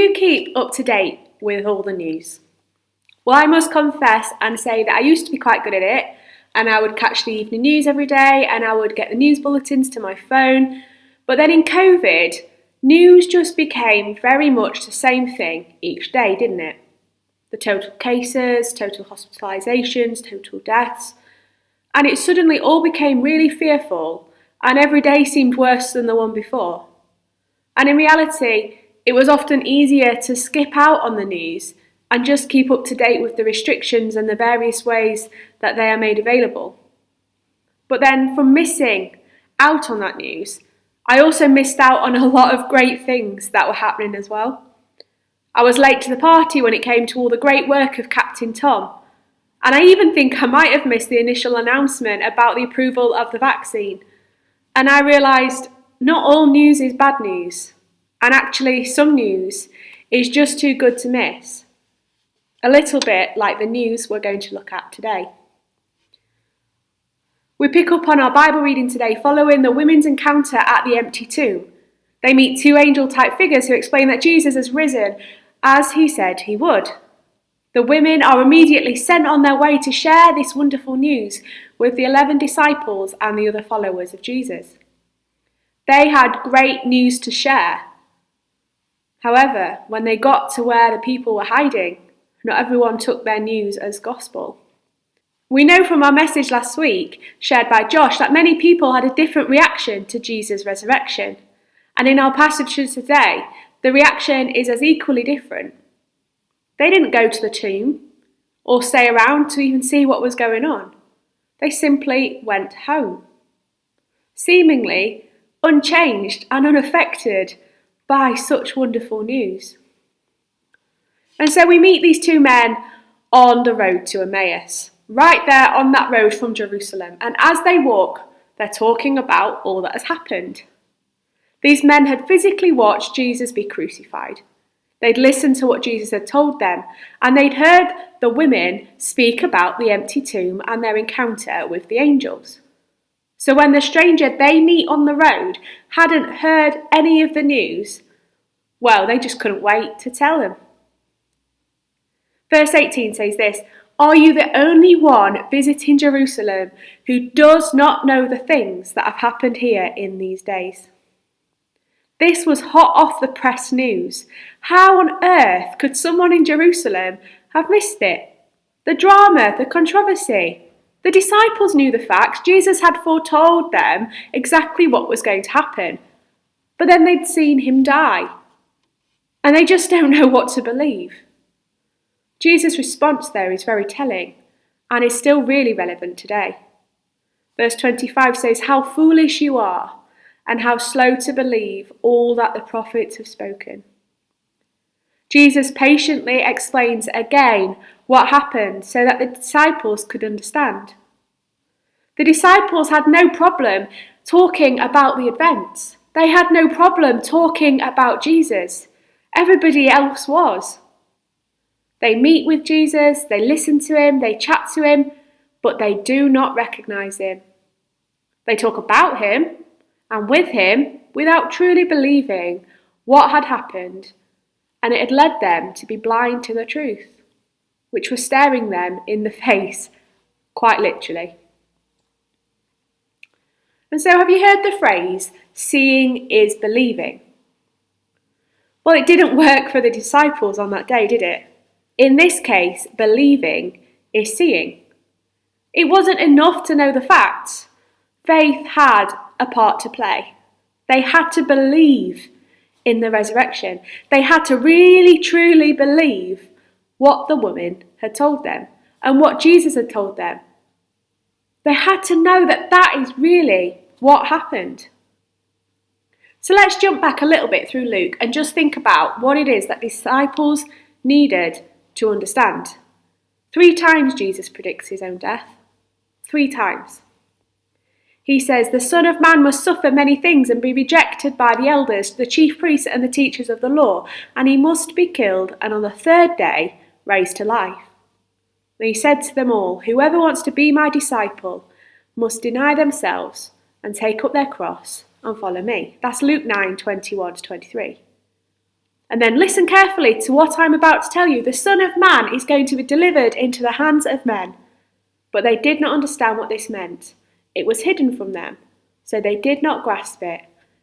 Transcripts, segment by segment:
you keep up to date with all the news? Well, I must confess and say that I used to be quite good at it, and I would catch the evening news every day and I would get the news bulletins to my phone. But then in COVID, news just became very much the same thing each day, didn't it? The total cases, total hospitalisations, total deaths. And it suddenly all became really fearful, and every day seemed worse than the one before. And in reality, it was often easier to skip out on the news and just keep up to date with the restrictions and the various ways that they are made available. But then from missing out on that news, I also missed out on a lot of great things that were happening as well. I was late to the party when it came to all the great work of Captain Tom. And I even think I might have missed the initial announcement about the approval of the vaccine. And I realised not all news is bad news. And actually some news is just too good to miss. A little bit like the news we're going to look at today. We pick up on our Bible reading today following the women's encounter at the empty tomb. They meet two angel-type figures who explain that Jesus has risen as he said he would. The women are immediately sent on their way to share this wonderful news with the 11 disciples and the other followers of Jesus. They had great news to share. However, when they got to where the people were hiding, not everyone took their news as gospel. We know from our message last week, shared by Josh, that many people had a different reaction to Jesus' resurrection. And in our passage today, the reaction is as equally different. They didn't go to the tomb or stay around to even see what was going on. They simply went home, seemingly unchanged and unaffected by such wonderful news. And so we meet these two men on the road to Emmaus, right there on that road from Jerusalem. And as they walk, they're talking about all that has happened. These men had physically watched Jesus be crucified. They'd listened to what Jesus had told them, and they'd heard the women speak about the empty tomb and their encounter with the angels. So when the stranger they meet on the road hadn't heard any of the news, well, they just couldn't wait to tell him. Verse 18 says this, "Are you the only one visiting Jerusalem who does not know the things that have happened here in these days?" This was hot off the press news. How on earth could someone in Jerusalem have missed it? The drama, the controversy. The disciples knew the facts. Jesus had foretold them exactly what was going to happen. But then they'd seen him die. And they just don't know what to believe. Jesus' response there is very telling and is still really relevant today. Verse 25 says, "How foolish you are, and how slow to believe all that the prophets have spoken." Jesus patiently explains again what happened so that the disciples could understand. The disciples had no problem talking about the events. They had no problem talking about Jesus. Everybody else was. They meet with Jesus, they listen to him, they chat to him, but they do not recognise him. They talk about him and with him without truly believing what had happened, and it had led them to be blind to the truth, which was staring them in the face, quite literally. And so have you heard the phrase, "seeing is believing"? Well, it didn't work for the disciples on that day, did it? In this case, believing is seeing. It wasn't enough to know the facts. Faith had a part to play. They had to believe in the resurrection. They had to really, truly believe what the woman had told them and what Jesus had told them. They had to know that that is really what happened. So let's jump back a little bit through Luke and just think about what it is that disciples needed to understand. 3 times Jesus predicts his own death. 3 times. He says, "The Son of Man must suffer many things and be rejected by the elders, the chief priests and the teachers of the law, and he must be killed and on the 3rd day raised to life." And he said to them all, "Whoever wants to be my disciple must deny themselves and take up their cross and follow me." That's Luke 9:21-23. And then listen carefully to what I'm about to tell you. The Son of Man is going to be delivered into the hands of men. But they did not understand what this meant. It was hidden from them, so they did not grasp it,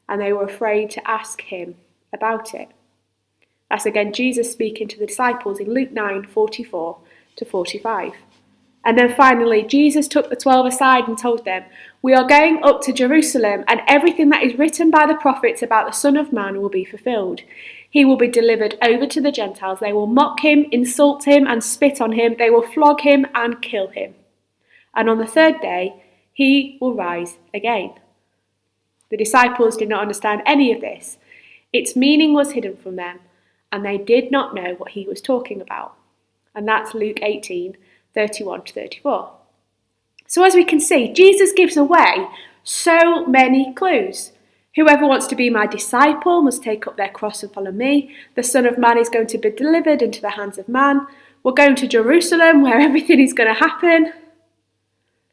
and they were afraid to ask him about it. That's again Jesus speaking to the disciples in Luke 9:44 to 45. And then finally, Jesus took the 12 aside and told them, "We are going up to Jerusalem, and everything that is written by the prophets about the Son of Man will be fulfilled. He will be delivered over to the Gentiles. They will mock him, insult him, and spit on him. They will flog him and kill him. And on the third day, he will rise again." The disciples did not understand any of this. Its meaning was hidden from them, and they did not know what he was talking about. And that's Luke 18:31 to 34. So as we can see, Jesus gives away so many clues. Whoever wants to be my disciple must take up their cross and follow me. The Son of Man is going to be delivered into the hands of man. We're going to Jerusalem where everything is going to happen.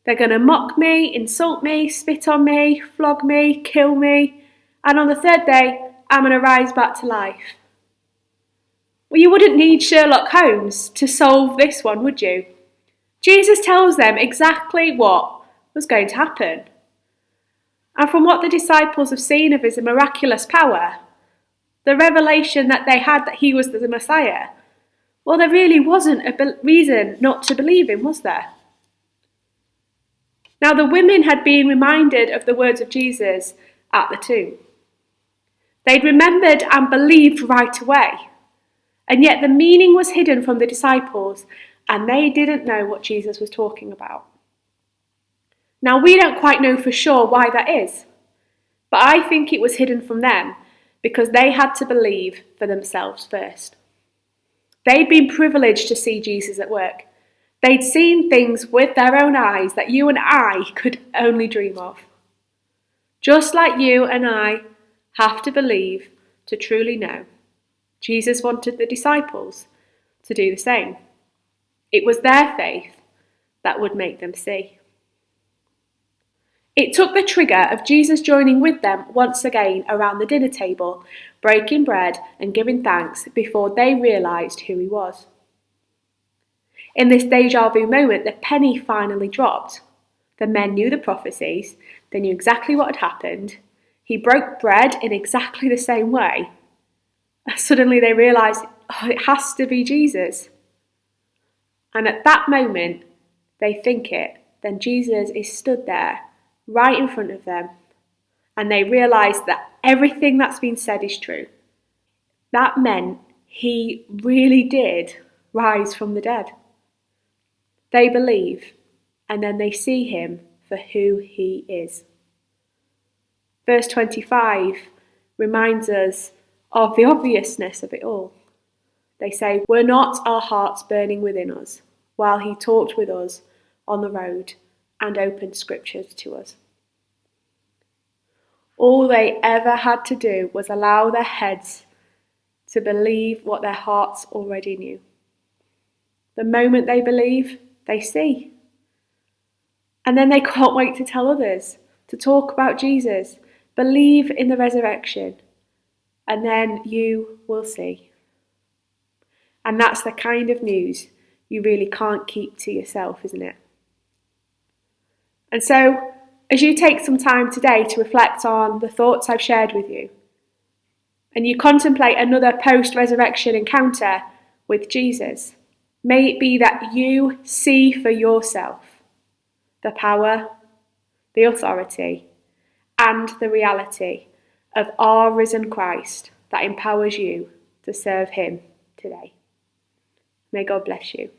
They're going to mock me, insult me, spit on me, flog me, kill me. And on the third day, I'm going to rise back to life. Well, you wouldn't need Sherlock Holmes to solve this one, would you? Jesus tells them exactly what was going to happen. And from what the disciples have seen of his miraculous power, the revelation that they had that he was the Messiah, well, there really wasn't a reason not to believe him, was there? Now, the women had been reminded of the words of Jesus at the tomb. They'd remembered and believed right away. And yet the meaning was hidden from the disciples, and they didn't know what Jesus was talking about. Now, we don't quite know for sure why that is, but I think it was hidden from them because they had to believe for themselves first. They'd been privileged to see Jesus at work. They'd seen things with their own eyes that you and I could only dream of. Just like you and I have to believe to truly know, Jesus wanted the disciples to do the same. It was their faith that would make them see. It took the trigger of Jesus joining with them once again around the dinner table, breaking bread and giving thanks before they realised who he was. In this deja vu moment, the penny finally dropped. The men knew the prophecies, they knew exactly what had happened. He broke bread in exactly the same way. Suddenly they realised, it has to be Jesus. And at that moment, they think it. Then Jesus is stood there, right in front of them. And they realise that everything that's been said is true. That meant he really did rise from the dead. They believe, and then they see him for who he is. Verse 25 reminds us of the obviousness of it all. They say, "Were not our hearts burning within us while he talked with us on the road and opened scriptures to us?" All they ever had to do was allow their heads to believe what their hearts already knew. The moment they believe, they see. And then they can't wait to tell others, to talk about Jesus, believe in the resurrection, and then you will see. And that's the kind of news you really can't keep to yourself, isn't it? And so, as you take some time today to reflect on the thoughts I've shared with you, and you contemplate another post-resurrection encounter with Jesus, may it be that you see for yourself the power, the authority, and the reality of our risen Christ that empowers you to serve him today. May God bless you.